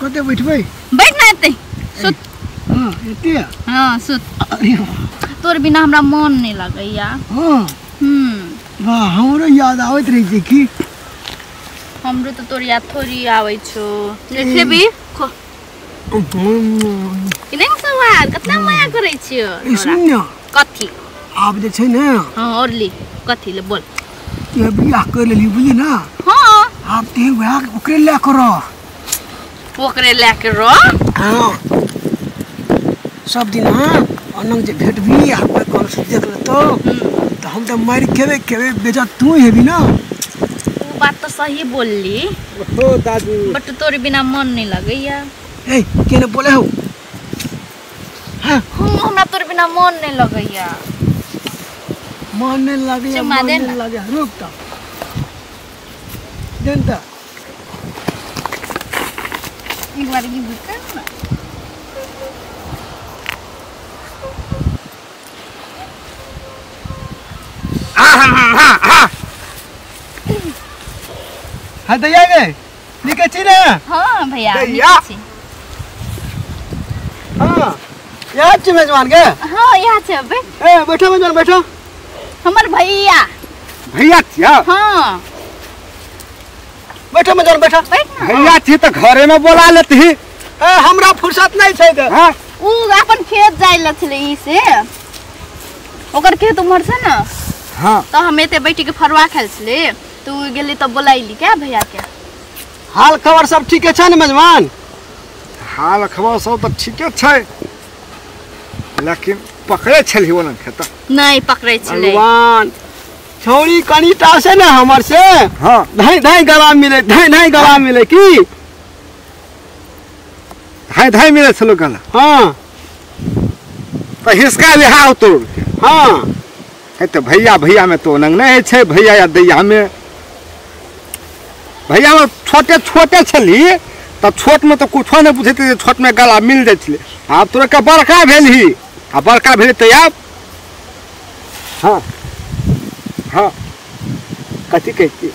कते बैठबै बैठ ना एते सुत हां एते हां सुत तोर बिना हमरा मन नहीं लगैया हां वाह हमरो याद आवत रही छै की हमरो तो तोर याद थोड़ी आबै छो देखे भी किने सवाल कतना माया करै छियो सुन्या कथी आप जे छै ने हां और ली कथी ले बोल ये बियाह कर लेली बुझी ना हां आप ते वह ओकरे ले करो ओकरे लेके रो हां सब दिन हां अनंग जे भेटबी आप कोन से देख ले तो हम तो मार खेबे बेजा तू हेबी ना वो बात तो सही बोलली हो दादू बट तोरे बिना मन नहीं लगैया ए केने बोले हो हां हमरा तोरे बिना मन नहीं लगैया मन नहीं लगैया मन नहीं लगे रुक ता देंता एक बार की बुका ना हां दैया गे निके छी ना हां भैया दैया हां याद छी मेजबान के हां यहाँ छे बे ए बैठो मेजबान बैठो हमर भैया छिया हां बैठो मेजबान बैठो भैया छी तो घरे में बोला लेती ए हमरा फुर्सत नहीं छै गे हां उ अपन खेत जाय ल छले ई से ओकर खेत उमर से ना हां तो हम एते बैठी के फरवा खेल छले तू गेली तो बोलाइली क्या भैया के हाल खबर सब ठीक छै ने मेजबान हाल खबर सब तो ठीके छै लेकिन पकड़े छली ओना खेत नहीं पकड़े छले भगवान छौरी कनीटा से ना हमर से हां धाई गला मिले की धाई मिले छलो गला हां तो हिसका लिहा तो हां तो भैया में तो नंग नहीं छै भैया या दैया में भैया में छोटे छली तो छोट में तो कुछ नहीं बुझे छोट में गला मिल जाए छले अब तोरा के बड़का भेलही आ बड़का भेले तो अब हाँ हाँ कथी कहती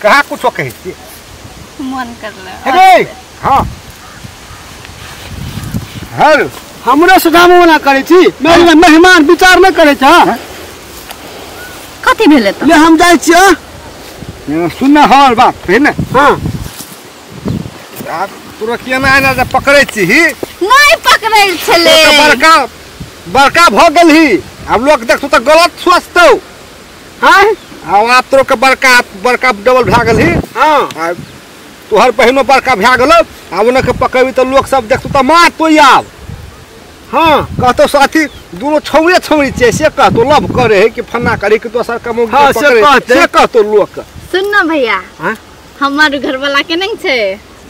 कहा कुछ कहती मन करले हाँ हर हमरा सुधाम ना करे छी मेहमान विचार न करे छ कथी भेले त ले हम जाय छियै सुनना हमर बात है ना हां अब तोरा केना एना जे पकड़ै छी नहीं पकड़ै छले बड़का भ गेलही अब लोग देखतो त गलत सोचतौ हां अब तोरा के बड़का डबल भए गेलही हां तोहर बहिनो बड़का भए गेलो अब ओना के पकड़बी त लोग सब देखतो त मार तो आब हाँ कहतो साथी दोनों छौरे छे से कहतो लव करे है कि फन्ना करे कि दोसर कमो हां से कहतो लोग सुन ना भैया हां हमर घर वाला के नहीं छे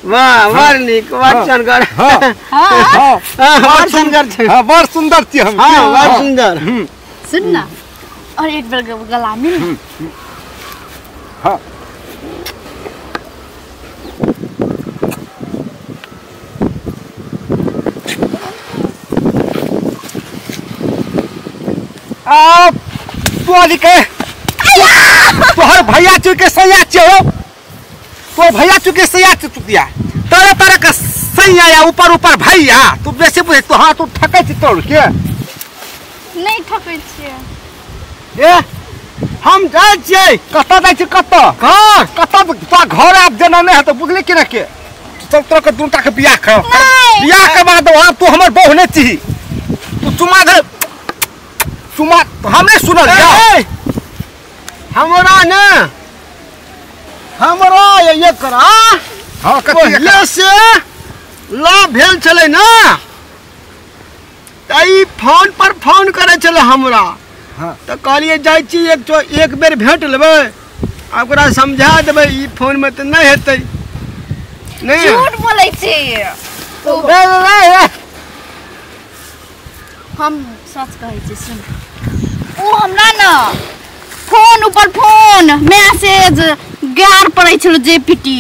वाह बड़ नीक बड़ सुंदर हां हां बड़ सुंदर छे हां बड़ सुंदर छी हम हां बड़ सुंदर सुन ना और एक बार गला मिल हां तोहर भैया चुके सैया हो तो भैया चुके सैया चुतिया तरह का सैया या ऊपर भैया तू वैसे बुझे तो हाँ तू ठकै छी तोड़ के नहीं ठकै छी ए हम जाय छियै कत्ता जाय छी कत्ता घर आप जेना नहीं है तो बुझले कि ना के चल तोरा के दूटा के बियाह कर बियाह के बाद वहां तू हमर बहू नहीं छी तू चुमा दे चुमा हमें सुनल हमरा ना हमरा ये करा हां पहले से ला भेल चले ना तई फोन पर फोन करे चले हमरा हां तो कहलिए जाय छी एक बेर भेंट लेबे ओकरा समझा देबे ई फोन में तो नहीं हेतै नहीं झूठ बोलै छी हम सच कहै छी सुन ओ हमरा ना फोन ऊपर फोन मैसेज गार पड़ै छलो जेपीटी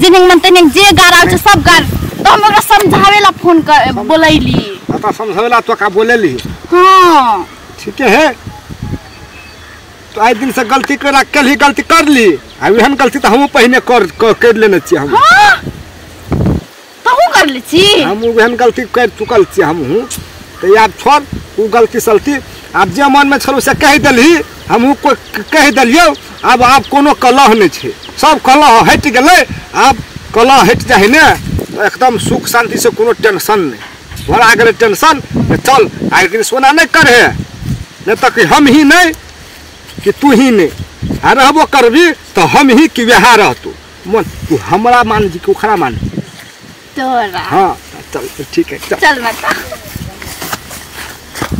जिनिंग मन तनिंग जे गार आउ छ सब गार तो हम ओकरा समझावेला फोन कर बोलैली समझावेला तो का बोलेली हां ठीक है तो आइ दिन से गलती कल ही गलती कर ली आ एहन गलती तो हम पहले कर लेने छी हम हाँ तहू कर ले छी हम एहन गलती कर चुकल छी हम तो यार छोड़ वो गलती सलती आब जे मन में छलो से कह दली हम कह दिलियो अब आप कोनो कलह नहीं छे सब कलह हट गए अब कलह हट जाए ने तो एकदम सुख शांति से कोनो टेंशन नहीं भरा गए टेंशन चल आगे सोना नहीं करे नहीं तो कि हम ही नहीं कि तू ही नहीं आ रहबो करबी तो हम ही कि वह रहतु मन तू हमरा मान जी कि ओकरा मान तोरा हाँ चल ठीक है चल बता